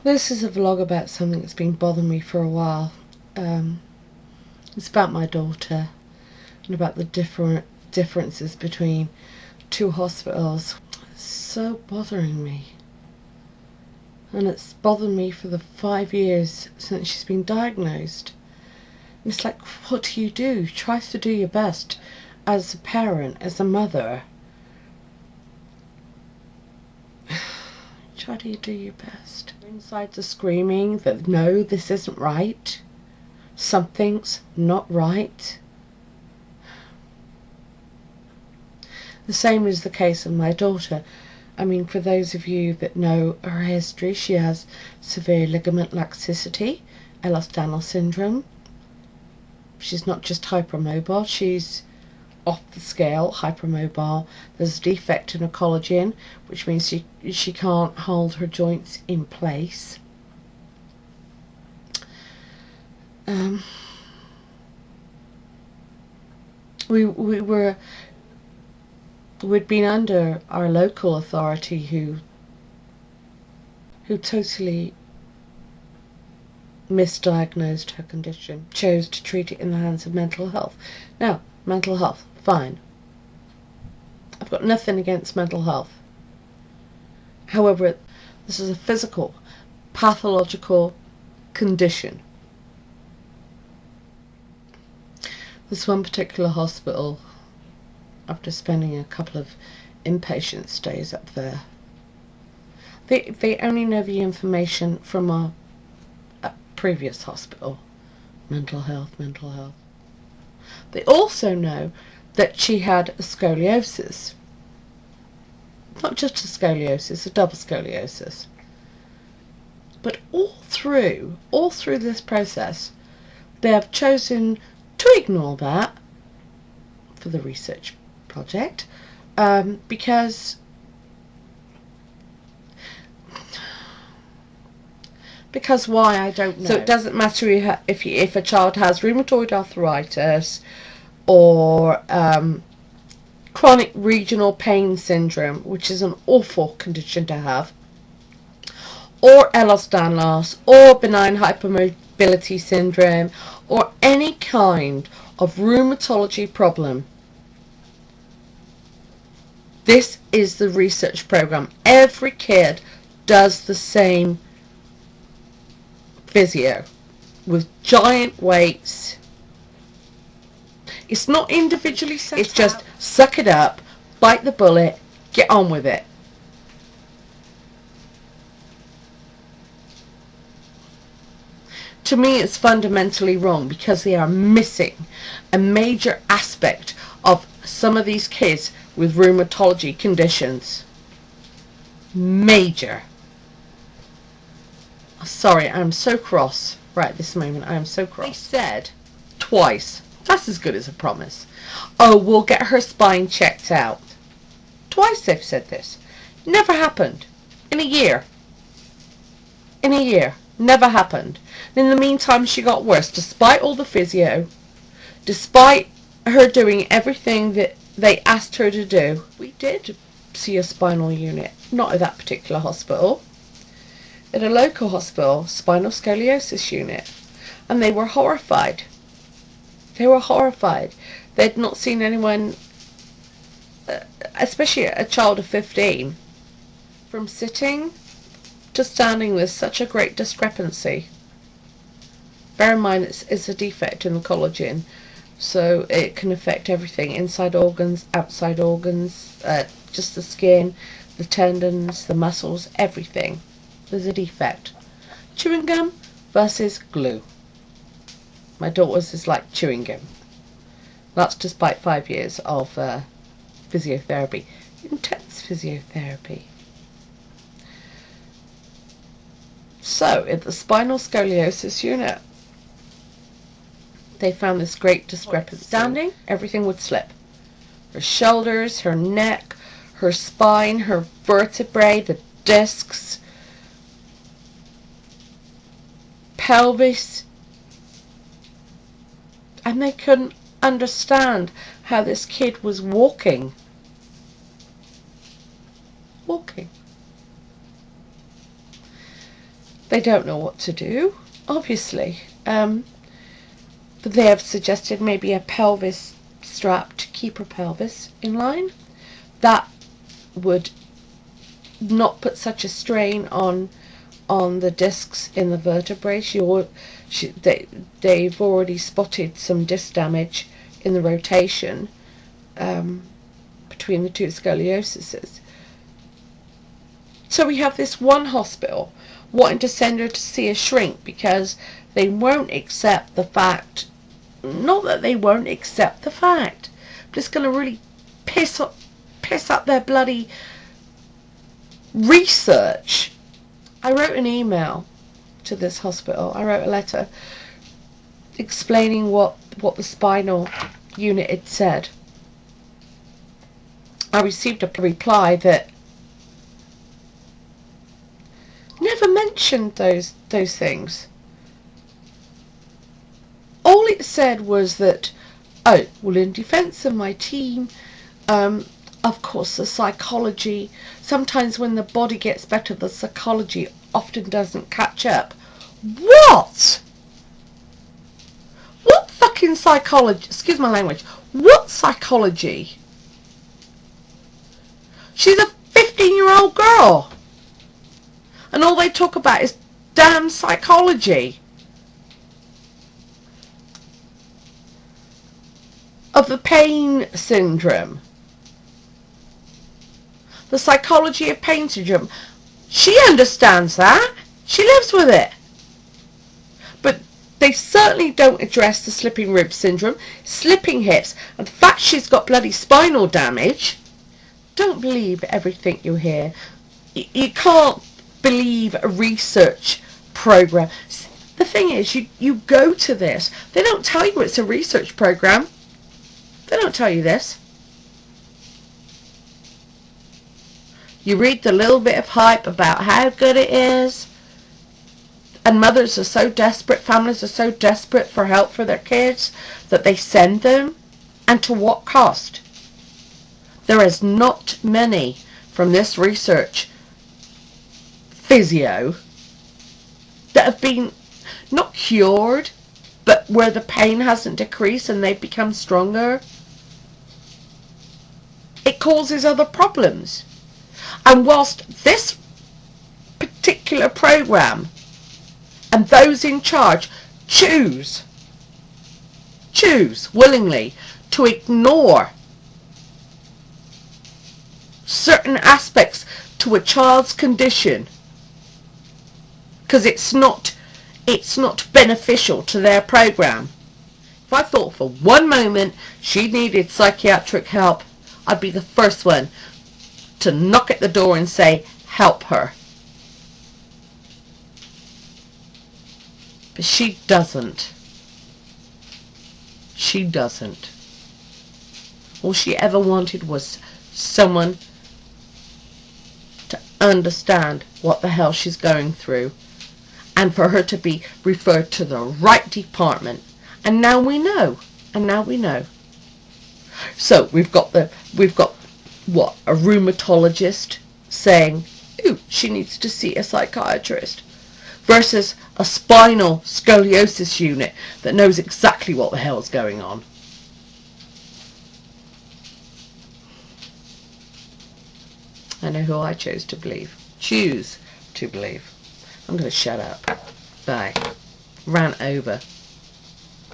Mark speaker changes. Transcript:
Speaker 1: This is a vlog about something that's been bothering me for a while. It's about my daughter and about the differences between two hospitals. It's so bothering me. And it's bothered me for the 5 years since she's been diagnosed. And it's like, what do? You try to do your best as a parent, as a mother. Try to do your best. Insides are screaming that no, this isn't right. Something's not right. The same is the case of my daughter. I mean, for those of you that know her history, she has severe ligament laxity, Ehlers-Danlos syndrome. She's not just hypermobile, she's off the scale, hypermobile. There's a defect in her collagen, which means she can't hold her joints in place. We'd been under our local authority who totally misdiagnosed her condition, chose to treat it in the hands of mental health. Now, mental health, fine. I've got nothing against mental health. However, this is a physical, pathological condition. This one particular hospital, after spending a couple of inpatient stays up there, they only know the information from a previous hospital. Mental health. They also know that she had a scoliosis. Not just a scoliosis, a double scoliosis. But all through this process, they have chosen to ignore that for the research project, because why, I don't know. So it doesn't matter if a child has rheumatoid arthritis or chronic regional pain syndrome, which is an awful condition to have, or Ehlers-Danlos, or benign hypermobility syndrome, or any kind of rheumatology problem. This is the research program. Every kid does the same physio with giant weights. It's not individually set. It's just suck it up, bite the bullet, get on with it. To me, it's fundamentally wrong because they are missing a major aspect of some of these kids with rheumatology conditions. Major. Sorry, I'm so cross right this moment. I am so cross. They said twice, that's as good as a promise, oh, we'll get her spine checked out. Twice they've said this. Never happened. In a year. Never happened. And in the meantime, she got worse, despite all the physio, despite her doing everything that they asked her to do. We did see a spinal unit, not at that particular hospital, at a local hospital, spinal scoliosis unit, and they were horrified. They'd not seen anyone, especially a child of 15, from sitting to standing with such a great discrepancy. Bear in mind it's a defect in the collagen, so it can affect everything, inside organs, outside organs, just the skin, the tendons, the muscles, everything. There's a defect. Chewing gum versus glue. My daughter's is like chewing gum. That's despite 5 years of physiotherapy. Intense physiotherapy. So, at the spinal scoliosis unit, they found this great discrepancy. Standing, everything would slip. Her shoulders, her neck, her spine, her vertebrae, the discs, pelvis, and they couldn't understand how this kid was walking. They don't know what to do, obviously. But they have suggested maybe a pelvis strap to keep her pelvis in line. That would not put such a strain on the discs in the vertebrae. They've already spotted some disc damage in the rotation between the two scolioses. So we have this one hospital wanting to send her to see a shrink because they won't accept the fact, not that they won't accept the fact, but it's going to really piss up their bloody research. I wrote an email to this hospital. I wrote a letter explaining what the spinal unit had said. I received a reply that never mentioned those things. All it said was that, oh, well, in defense of my team, of course the psychology, sometimes when the body gets better, the psychology often doesn't catch up. What? What fucking psychology? Excuse my language. What psychology? She's a 15-year-old girl. And all they talk about is damn psychology. Of the pain syndrome. The psychology of pain syndrome. She understands that. She lives with it. But they certainly don't address the slipping rib syndrome, slipping hips, and the fact she's got bloody spinal damage. Don't believe everything you hear. You can't believe a research program. The thing is, you go to this. They don't tell you it's a research program. They don't tell you this. You read the little bit of hype about how good it is. And mothers are so desperate, families are so desperate for help for their kids that they send them. And to what cost? There is not many from this research physio that have been not cured, but where the pain hasn't decreased and they've become stronger. It causes other problems. And whilst this particular program and those in charge choose willingly to ignore certain aspects to a child's condition because it's not beneficial to their program. If I thought for one moment she needed psychiatric help, I'd be the first one to knock at the door and say, help her. But she doesn't. She doesn't. All she ever wanted was someone to understand what the hell she's going through and for her to be referred to the right department. And now we know. And now we know. So we've got what, a rheumatologist saying, ooh, she needs to see a psychiatrist, versus a spinal scoliosis unit that knows exactly what the hell's going on. I know who I chose to believe. Choose to believe. I'm going to shut up. Bye. Ran over.